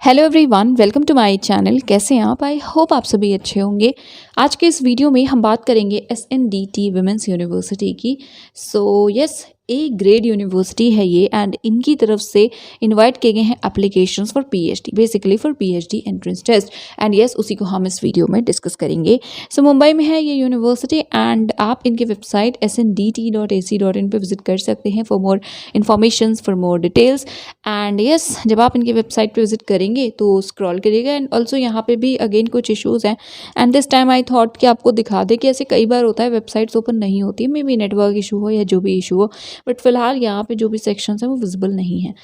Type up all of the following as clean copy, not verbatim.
Hello everyone, welcome to my channel. कैसे हैं आप? आई होप आप सभी अच्छे होंगे। आज के इस वीडियो में हम बात करेंगे SNDT वुमेंस यूनिवर्सिटी की। So yes, A grade university है ये एंड इनकी तरफ से इनवाइट किए गए हैं applications for PhD, basically for PhD entrance test. And yes, उसी को हम इस वीडियो में डिस्कस करेंगे। सो मुंबई में है ये यूनिवर्सिटी एंड आप इनके वेबसाइट sndt.ac.in पे विजिट कर सकते हैं for more information, for more details. And yes, जब आप इनके वेबसाइट पे विजिट करेंगे तो स्क्रॉल करिएगा एंड ऑल्सो यहाँ पे भी अगेन कुछ इश्यूज़ हैं and this time I thought कि आपको दिखा दे कि ऐसे कई बार होता है वेबसाइट्स ओपन नहीं होती है, मे बी नेटवर्क इशू हो या जो भी इशू हो, बट फिलहाल यहाँ पे जो भी सेक्शंस हैं वो विजिबल नहीं है।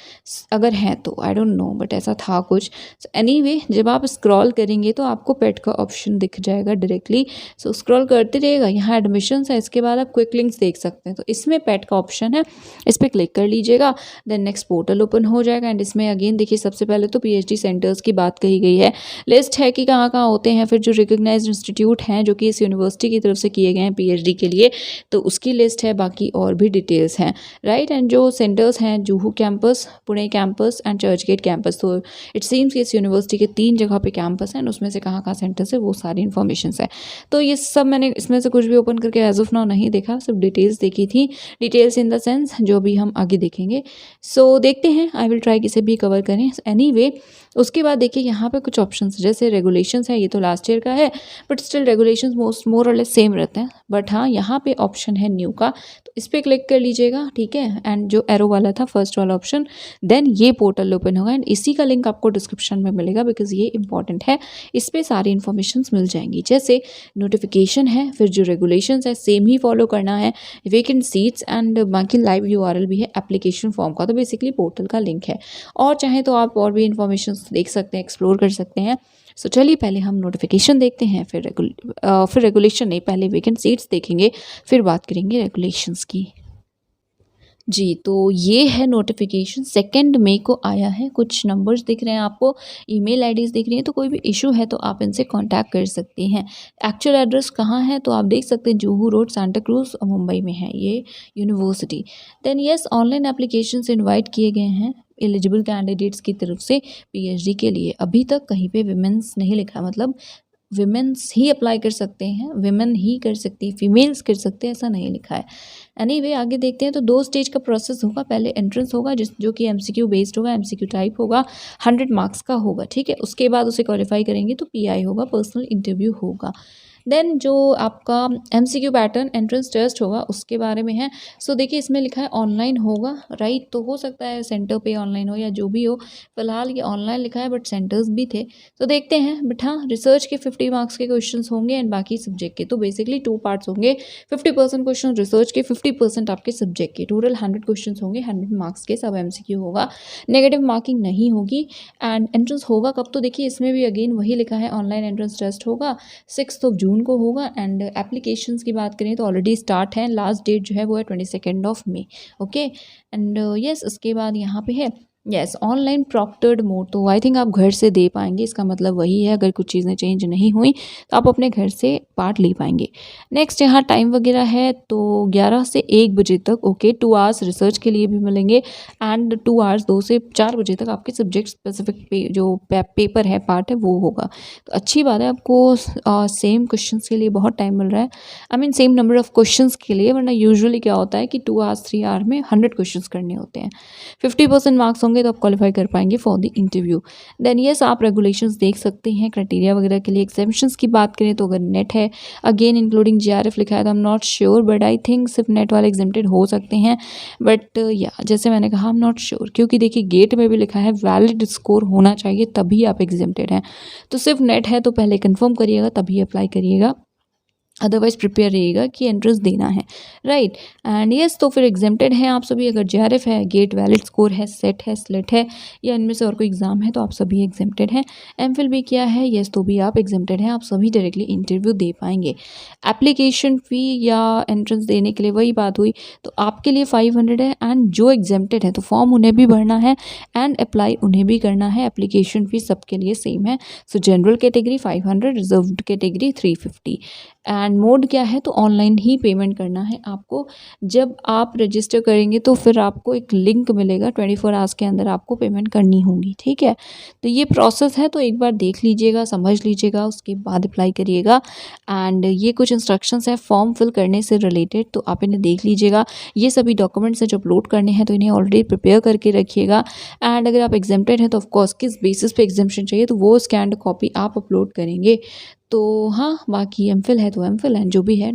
अगर हैं तो आई डोंट नो, बट ऐसा था कुछ। एनीवे, जब आप स्क्रॉल करेंगे तो आपको पेट का ऑप्शन दिख जाएगा डायरेक्टली। सो स्क्रॉल करते रहेगा, यहाँ एडमिशन्स है, इसके बाद आप क्विक लिंक्स देख सकते हैं। तो इसमें पेट का ऑप्शन है, इस पर क्लिक कर लीजिएगा। देन नेक्स्ट पोर्टल ओपन हो जाएगा एंड इसमें अगेन देखिए सबसे पहले तो PhD सेंटर्स की बात कही गई है, लिस्ट है कि कहाँ कहाँ होते हैं, फिर जो रिकग्नाइज्ड इंस्टीट्यूट हैं जो कि इस यूनिवर्सिटी की तरफ से किए गए हैं PhD के लिए, तो उसकी लिस्ट है, बाकी और भी डिटेल्स हैं, राइट। एंड जो सेंटर्स हैं, Juhu campus, Pune campus and Churchgate campus, तो इट सीम्स कि इस यूनिवर्सिटी के 3 जगह पे कैंपस हैं, उसमें से कहाँ कहाँ सेंटर्स है वो सारी इन्फॉर्मेशन है। तो ये सब मैंने इसमें से कुछ भी ओपन करके एज ऑफ नाउ नहीं देखा, सिर्फ डिटेल्स देखी थी, डिटेल्स इन द सेंस जो भी हम आगे देखेंगे। सो देखते हैं, आई विल ट्राई किसे भी कवर करें। एनीवे, उसके बाद देखिए यहाँ पे कुछ ऑप्शंस जैसे रेगुलेशंस है, ये तो लास्ट ईयर का है बट स्टिल रेगुलेशंस मोर और लेस सेम रहते हैं। बट हाँ, यहाँ पे ऑप्शन है न्यू का, तो इस पर क्लिक कर लीजिएगा, ठीक है। एंड जो एरो वाला था फर्स्ट वाला ऑप्शन, देन ये पोर्टल ओपन होगा एंड इसी का लिंक आपको डिस्क्रिप्शन में मिलेगा बिकॉज ये इंपॉर्टेंट है। इस पर सारी इन्फॉर्मेशन मिल जाएंगी, जैसे नोटिफिकेशन है, फिर जो रेगुलेशंस है सेम ही फॉलो करना है, वेकेंट सीट्स एंड बाकी लाइव URL भी है एप्लीकेशन फॉर्म का, तो बेसिकली पोर्टल का लिंक है। और चाहे तो आप और भी इन्फॉर्मेशन देख सकते हैं, एक्सप्लोर कर सकते हैं। सो चलिए पहले हम नोटिफिकेशन देखते हैं, फिर रेगुलेशन नहीं, पहले वेकेंट सीट्स देखेंगे, फिर बात करेंगे रेगुलेशंस की। जी, तो ये है नोटिफिकेशन, 2 मई को आया है। कुछ नंबर्स दिख रहे हैं आपको, ईमेल आईडीज़ दिख रही हैं, तो कोई भी इशू है तो आप इनसे कांटेक्ट कर सकते हैं। एक्चुअल एड्रेस कहाँ है तो आप देख सकते हैं, जुहू रोड, सांता क्रूज, मुंबई में है ये university. Then yes, online applications invite किए गए हैं एलिजिबल कैंडिडेट्स की तरफ से PhD के लिए। अभी तक कहीं पे विमेंस नहीं लिखा है, मतलब विमेंस ही अप्लाई कर सकते हैं, विमेन ही कर सकती है, फीमेल्स कर सकते हैं, ऐसा नहीं लिखा है। एनीवे, आगे देखते हैं। तो 2 स्टेज का प्रोसेस होगा, पहले एंट्रेंस होगा जो कि MCQ बेस्ड होगा, MCQ टाइप होगा, 100 मार्क्स का होगा, ठीक है। उसके बाद उसे क्वालिफाई करेंगे तो PI होगा, पर्सनल इंटरव्यू होगा। देन जो आपका MCQ पैटर्न एंट्रेंस टेस्ट होगा उसके बारे में है। सो देखिए इसमें लिखा है ऑनलाइन होगा, राइट। तो हो सकता है सेंटर पे ऑनलाइन हो या जो भी हो, फिलहाल ये ऑनलाइन लिखा है बट सेंटर्स भी थे, तो देखते हैं। बट हाँ, रिसर्च के 50 मार्क्स के क्वेश्चंस होंगे एंड बाकी सब्जेक्ट के, तो बेसिकली 2 पार्ट्स होंगे, 50% क्वेश्चन रिसर्च के, 50% आपके सब्जेक्ट के, टोटल 100 क्वेश्चन होंगे, 100 मार्क्स के, सब MCQ होगा, नेगेटिव मार्किंग नहीं होगी। एंड एंट्रेंस होगा कब, तो देखिए इसमें भी अगेन वही लिखा है, ऑनलाइन एंट्रेंस टेस्ट होगा 6 जून को होगा। एंड एप्लीकेशंस की बात करें तो ऑलरेडी स्टार्ट है, लास्ट डेट जो है वो है 22 मई, ओके। एंड यस, उसके बाद यहाँ पे है यस ऑनलाइन प्रॉक्टर्ड मोड, तो आई थिंक आप घर से दे पाएंगे, इसका मतलब वही है, अगर कुछ चीज़ें चेंज नहीं हुई तो आप अपने घर से पार्ट ले पाएंगे। नेक्स्ट यहाँ टाइम वगैरह है, तो 11 से 1 बजे तक, ओके। 2 आवर्स रिसर्च के लिए भी मिलेंगे एंड 2 आवर्स 2 से 4 बजे तक आपके सब्जेक्ट स्पेसिफिक जो पेपर है, पार्ट है, वो होगा। तो अच्छी बात है, आपको सेम क्वेश्चन के लिए बहुत टाइम मिल रहा है, I mean same number of question के लिए, वरना यूजुअली क्या होता है कि 2 आवर्स 3 आवर में 100 क्वेश्चन करने होते हैं। 50% मार्क्स होंगे तो आप क्वालिफाई कर पाएंगे for the interview. Then yes, आप रेगुलेशंस देख सकते हैं, क्राइटेरिया वगैरह के लिए। एग्जामिशंस की बात करें तो अगर नेट है, अगेन इंक्लूडिंग GRF लिखा है, तो I am not sure, but I think सिर्फ नेट वाले एग्जेम्प्टेड हो सकते हैं। बट या जैसे मैंने कहा, आई एम नॉट श्योर, क्योंकि देखिए गेट में भी लिखा है वैलिड स्कोर होना चाहिए तभी आप एग्जेम्प्टेड हैं। तो सिर्फ नेट है तो पहले कंफर्म करिएगा तभी अप्लाई करिएगा, अदरवाइज प्रिपेयर रहिएगा कि एंट्रेंस देना है, राइट। एंड यस, तो फिर एग्जेम्प्टेड हैं आप सभी, अगर GRF है, गेट वैलिड स्कोर है, सेट है, स्लेट है, या इनमें से और कोई एग्जाम है तो आप सभी एग्जेम्प्टेड हैं। MPhil भी किया है, यस, तो भी आप एग्जेम्प्टेड हैं, आप सभी डायरेक्टली इंटरव्यू दे पाएंगे। एप्लीकेशन फ़ी या एंट्रेंस देने के लिए वही बात हुई, तो आपके लिए 500 है एंड जो एग्जेम्प्टेड है तो फॉर्म उन्हें भी भरना है एंड अप्लाई उन्हें भी करना है। एप्लीकेशन फ़ी सबके लिए सेम है। सो general category 500, reserved category 350। And mode क्या है, तो ऑनलाइन ही पेमेंट करना है आपको। जब आप रजिस्टर करेंगे तो फिर आपको एक लिंक मिलेगा, 24 आवर्स के अंदर आपको पेमेंट करनी होगी, ठीक है। तो ये प्रोसेस है, तो एक बार देख लीजिएगा, समझ लीजिएगा, उसके बाद अप्लाई करिएगा। एंड ये कुछ इंस्ट्रक्शंस है फॉर्म फिल करने से रिलेटेड, तो आप इन्हें देख लीजिएगा। ये सभी डॉक्यूमेंट्स हैं जो अपलोड करने हैं, तो इन्हें ऑलरेडी प्रिपेयर करके रखिएगा। एंड अगर आप एग्जेम्प्टेड हैं तो ऑफकोर्स किस बेसिस पे एग्जामेशन चाहिए, तो वो स्कैन्ड कॉपी आप अपलोड करेंगे। तो हाँ, बाकी एमफिल है तो एमफिल एंड जो भी है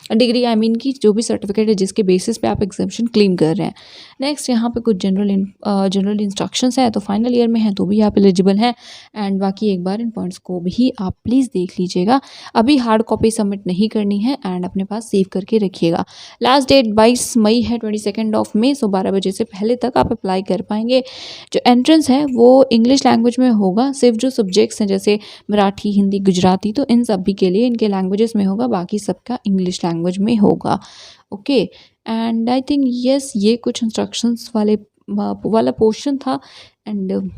डिग्री आई मीन की जो भी सर्टिफिकेट है जिसके बेसिस पे आप एग्जामेशन क्लेम कर रहे हैं। नेक्स्ट यहाँ पे कुछ जनरल इंस्ट्रक्शंस है, तो फाइनल ईयर में है तो भी आप एलिजिबल हैं। एंड बाकी एक बार इन पॉइंट्स को भी आप प्लीज़ देख लीजिएगा। अभी हार्ड कॉपी सबमिट नहीं करनी है एंड अपने पास सेव करके रखिएगा। लास्ट डेट 22 मई है, 22 मई, सो 12 बजे से पहले तक आप अप्लाई कर पाएंगे। जो एंट्रेंस है वो इंग्लिश लैंग्वेज में होगा, सिर्फ जो सब्जेक्ट्स हैं जैसे मराठी, हिंदी, गुजराती, तो इन सभी के लिए इनके लैंग्वेजेस में होगा, बाकी सबका इंग्लिश लैंग्वेज में होगा। Okay, and I think yes, ये कुछ इंस्ट्रक्शंस वाला पोर्शन था। एंड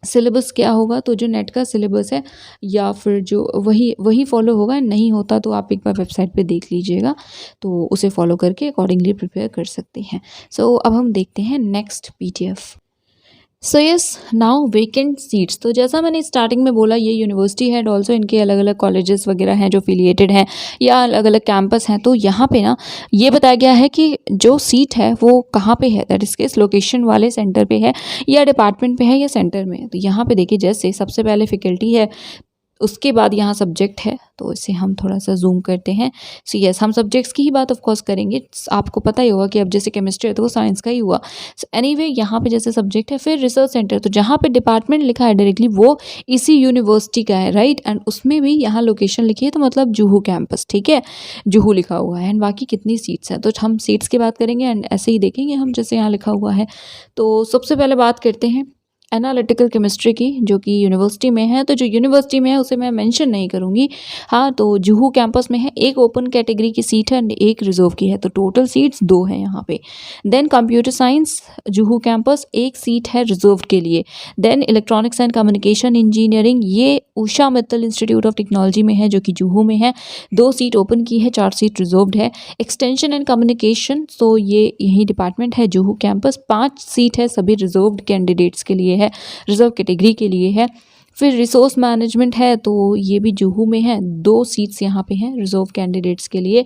सिलेबस क्या होगा, तो जो नेट का सिलेबस है या फिर जो वही फॉलो होगा, नहीं होता तो आप एक बार वेबसाइट पे देख लीजिएगा, तो उसे फॉलो करके अकॉर्डिंगली प्रिपेयर कर सकते हैं। सो अब हम देखते हैं next PDF. So yes, now vacant seats. तो जैसा मैंने स्टार्टिंग में बोला, ये यूनिवर्सिटी है, ऑल्सो इनके अलग अलग कॉलेजेस वगैरह हैं जो एफिलिएटेड हैं या अलग अलग कैंपस हैं। तो यहाँ पे ना ये बताया गया है कि जो सीट है वो कहाँ पे है, दैट इज किस लोकेशन वाले सेंटर पे है या डिपार्टमेंट पे है या सेंटर में है। तो यहाँ पे देखिए, जैसे सबसे पहले फैकल्टी है, उसके बाद यहाँ सब्जेक्ट है, तो इसे हम थोड़ा सा जूम करते हैं। सो यस, हम सब्जेक्ट्स की ही बात ऑफ कोर्स करेंगे। आपको पता ही होगा कि अब जैसे केमिस्ट्री है तो वो साइंस का ही हुआ। सो एनीवे, यहाँ पे जैसे सब्जेक्ट है, फिर रिसर्च सेंटर, तो जहाँ पे डिपार्टमेंट लिखा है डायरेक्टली वो इसी यूनिवर्सिटी का है, राइट। एंड उसमें भी यहाँ लोकेशन लिखी है, तो मतलब जुहू कैंपस, ठीक है, जुहू लिखा हुआ है। एंड बाकी कितनी सीट्स हैं, तो हम सीट्स की बात करेंगे एंड ऐसे ही देखेंगे हम जैसे यहाँ लिखा हुआ है। तो सबसे पहले बात करते हैं एनालिटिकल केमिस्ट्री की, जो कि यूनिवर्सिटी में है। तो जो यूनिवर्सिटी में है उसे मैं मेंशन नहीं करूँगी। हाँ, तो जुहू कैंपस में है, एक ओपन कैटेगरी की सीट है एंड एक रिजर्व की है, तो टोटल सीट्स 2 हैं यहाँ पे। Then computer science Juhu campus, एक सीट है रिजर्व के लिए। Then electronics and communication engineering, ये Usha Mittal institute of technology में है, जो कि जुहू में है, 2 सीट ओपन की है, 4 सीट रिजर्व्ड है। एक्सटेंशन एंड कम्युनिकेशन, तो ये यही डिपार्टमेंट है जुहू कैंपस, 5 सीट है, सभी रिजर्व्ड कैंडिडेट्स के लिए है, रिजर्व कैटेगरी के लिए है। फिर रिसोर्स मैनेजमेंट है, तो ये भी जुहू में है, 2 सीट्स यहाँ पे हैं रिजर्व कैंडिडेट्स के लिए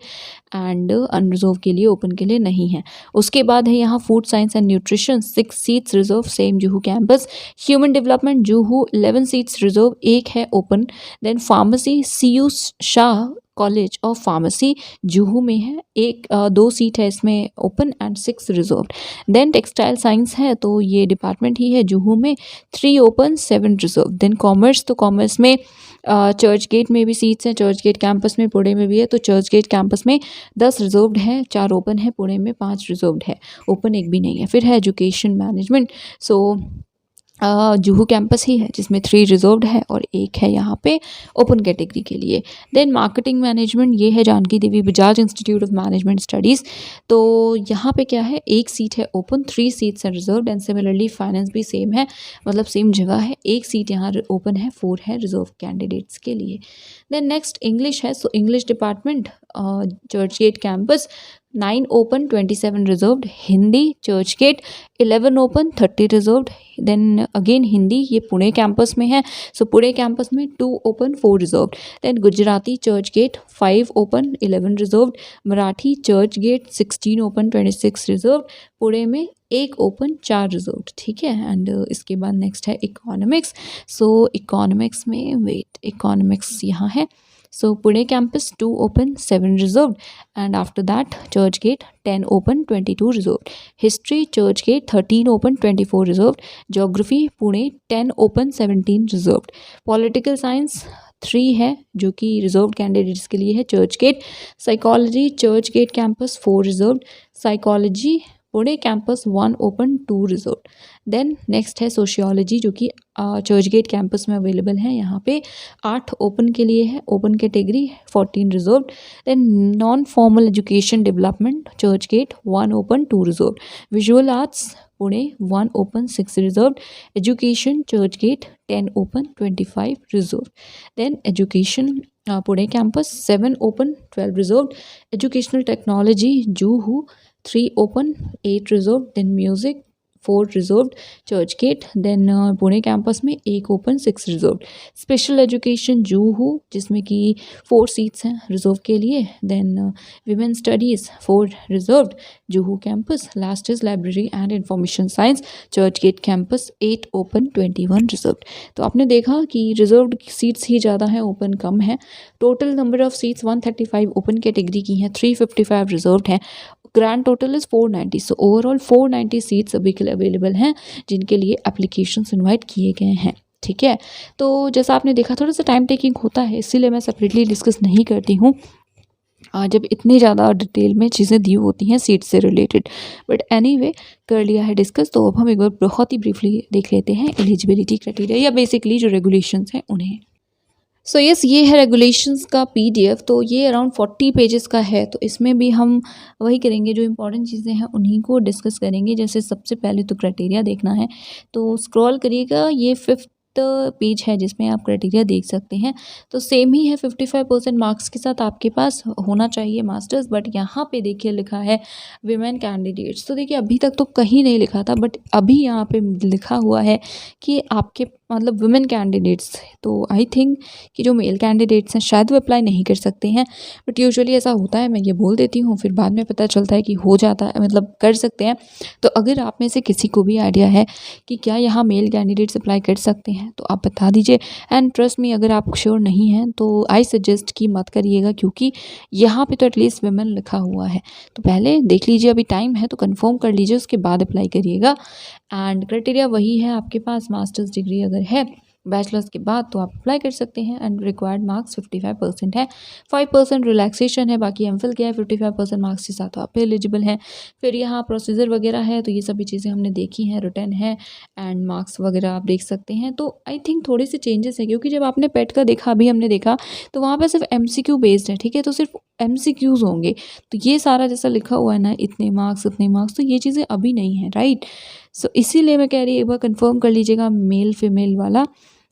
एंड अनरिजर्व के लिए, ओपन के लिए नहीं है। उसके बाद है यहाँ food science and nutrition, 6 seats reserved, same Juhu campus. Human development Juhu, 11 seats reserved, 1 है open. Then pharmacy CU Shah college of pharmacy Juhu में है, 2 सीट है इसमें open and 6 reserved. Then textile science है, तो ये डिपार्टमेंट ही है जुहू में, 3 ओपन 7 रिजर्व। देन कॉमर्स, तो कॉमर्स में चर्च गेट में भी सीट्स हैं, चर्च गेट कैंपस में, पुणे में भी है, तो चर्च गेट कैंपस में 10 रिजर्व्ड है, 4 ओपन है, पुणे में 5 रिजर्व्ड है, ओपन एक भी नहीं है। फिर है एजुकेशन मैनेजमेंट, सो जुहू कैंपस ही है जिसमें 3 रिजर्व्ड है और 1 है यहाँ पे ओपन कैटेगरी के लिए। देन मार्केटिंग मैनेजमेंट, ये है Janaki Devi Bajaj institute of management studies, तो यहाँ पे क्या है, 1 सीट है ओपन, 3 सीट्स है रिजर्व्ड। एंड सिमिलरली फाइनेंस भी सेम है, मतलब सेम जगह है, 1 सीट यहाँ ओपन है, 4 है रिजर्व कैंडिडेट्स के लिए। देन नेक्स्ट इंग्लिश है, so English department Churchgate campus, 9 open 27 reserved. Hindi Churchgate 11 open 30 reserved. Then again Hindi, ये पुणे कैंपस में है, सो पुणे कैंपस में 2 open 4 reserved. Then Gujarati Churchgate 5 open 11 reserved. Marathi Churchgate 16 open 26 reserved. Pune में 1 ओपन 4 रिजर्व्ड, ठीक है। एंड इसके बाद नेक्स्ट है इकोनॉमिक्स, सो इकोनॉमिक्स में इकोनॉमिक्स यहाँ है, so Pune campus 2 open 7 reserved, and after that Churchgate 10 open 22 reserved. History Churchgate 13 open 24 reserved. Geography Pune 10 open 17 reserved. Political Science 3 है जो कि रिजर्व्ड कैंडिडेट्स के लिए है, Churchgate. Psychology Churchgate campus 4 reserved. Psychology Pune campus 1 open 2 reserved. Then next है sociology, जो कि Churchgate campus में अवेलेबल है, यहाँ पे 8 ओपन के लिए है, open category 14 reserved. Then non formal education development Churchgate 1 open 2 reserved. Visual arts Pune 1 open 6 reserved. Education Churchgate 10 open 25 reserved. Then education Pune campus 7 open, 12 reserved. Educational technology Juhu 3 open, 8 reserved. Then music 4 reserved, Churchgate. Then Pune campus में 1 open, 6 reserved. Special education Juhu जिसमें कि 4 seats हैं reserve के लिए. Then women studies 4 reserved, Juhu campus. Last is library and information science, Churchgate campus 8 open, 21 reserved. तो आपने देखा कि रिजर्व्ड सीट्स ही ज़्यादा हैं, ओपन कम है. Total number of seats 135 open category की हैं, 355 रिजर्व्ड हैं. Grand total is 490. So overall 490 seats अभी के लिए अवेलेबल हैं जिनके लिए एप्लीकेशंस इनवाइट किए गए हैं. ठीक है, तो जैसा आपने देखा थोड़ा सा टाइम टेकिंग होता है, इसीलिए मैं सेपरेटली डिस्कस नहीं करती हूँ जब इतनी ज़्यादा डिटेल में चीज़ें दी होती हैं सीट से रिलेटेड. बट एनीवे कर लिया है डिस्कस. तो अब हम एक बार बहुत ही ब्रीफली देख लेते हैं एलिजिबिलिटी क्राइटेरिया या बेसिकली जो रेगुलेशंस हैं उन्हें. सो यस, ये है रेगुलेशंस का पीडीएफ. तो ये अराउंड 40 पेजेस का है. तो इसमें भी हम वही करेंगे, जो इंपॉर्टेंट चीज़ें हैं उन्हीं को डिस्कस करेंगे. जैसे सबसे पहले तो क्राइटेरिया देखना है, तो स्क्रॉल करिएगा. ये 5th पेज है जिसमें आप क्राइटेरिया देख सकते हैं. तो सेम ही है, 55% मार्क्स के साथ आपके पास होना चाहिए मास्टर्स. बट यहाँ पे देखिए लिखा है विमेन कैंडिडेट्स. तो देखिए अभी तक तो कहीं नहीं लिखा था, बट अभी यहाँ पे लिखा हुआ है कि आपके मतलब वुमेन कैंडिडेट्स. तो आई थिंक कि जो मेल कैंडिडेट्स हैं शायद वो अप्लाई नहीं कर सकते हैं. बट यूजुअली ऐसा होता है, मैं ये बोल देती हूँ, फिर बाद में पता चलता है कि हो जाता है, मतलब कर सकते हैं. तो अगर आप में से किसी को भी आइडिया है कि क्या यहाँ मेल कैंडिडेट्स अप्लाई कर सकते हैं तो आप बता दीजिए. एंड ट्रस्ट मी, अगर आप श्योर नहीं हैं तो आई सजेस्ट कि मत करिएगा, क्योंकि यहाँ पे तो एटलीस्ट वुमेन लिखा हुआ है. तो पहले देख लीजिए, अभी टाइम है तो कंफर्म कर लीजिए, उसके बाद अप्लाई करिएगा. एंड क्राइटेरिया वही है, आपके पास मास्टर्स डिग्री अगर है बैचलर्स के बाद तो आप अप्लाई कर सकते हैं. एंड रिक्वायर्ड मार्क्स 55% है. 5% रिलैक्सेशन है. बाकी एमफिल क्या है, 55% मार्क्स के साथ तो आप एलिजिबल हैं. फिर यहाँ प्रोसीजर वगैरह है, तो ये सभी चीज़ें हमने देखी हैं, रिटर्न है एंड मार्क्स वगैरह आप देख सकते हैं. तो आई थिंक थोड़े से चेंजेस हैं, क्योंकि जब आपने पेट का देखा, अभी हमने देखा, तो वहाँ पर सिर्फ MCQ बेस्ड है. ठीक है, तो सिर्फ MCQs होंगे. तो ये सारा जैसा लिखा हुआ है ना, इतने मार्क्स उतने मार्क्स, तो ये चीज़ें अभी नहीं हैं, राइट. सो इसीलिए मैं कह रही, एक बार कंफर्म कर लीजिएगा मेल फीमेल वाला.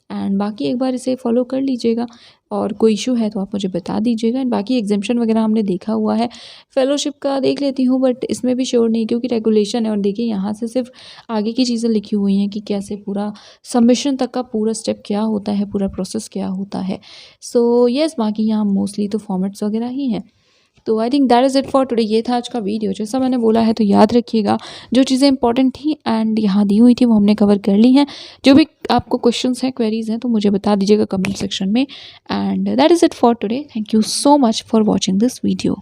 एंड बाकी एक बार इसे फॉलो कर लीजिएगा, और कोई इशू है तो आप मुझे बता दीजिएगा. एंड बाकी एग्जामेशन वगैरह हमने देखा हुआ है. फेलोशिप का देख लेती हूँ, बट इसमें भी श्योर नहीं, क्योंकि रेगुलेशन है. और देखिए यहाँ से सिर्फ आगे की चीज़ें लिखी हुई हैं कि कैसे पूरा सबमिशन तक का पूरा स्टेप क्या होता है, पूरा प्रोसेस क्या होता है. सो यस, बाकी यहाँ मोस्टली तो फॉर्मेट्स वगैरह ही हैं. तो I think that is it for today. ये था आज का वीडियो. जैसा मैंने बोला है तो याद रखिएगा, जो चीज़ें इंपॉर्टेंट थी एंड यहाँ दी हुई थी वो हमने कवर कर ली हैं. जो भी आपको क्वेश्चंस हैं, क्वेरीज़ हैं, तो मुझे बता दीजिएगा कमेंट सेक्शन में. And that is it for today. Thank you so much for watching this video.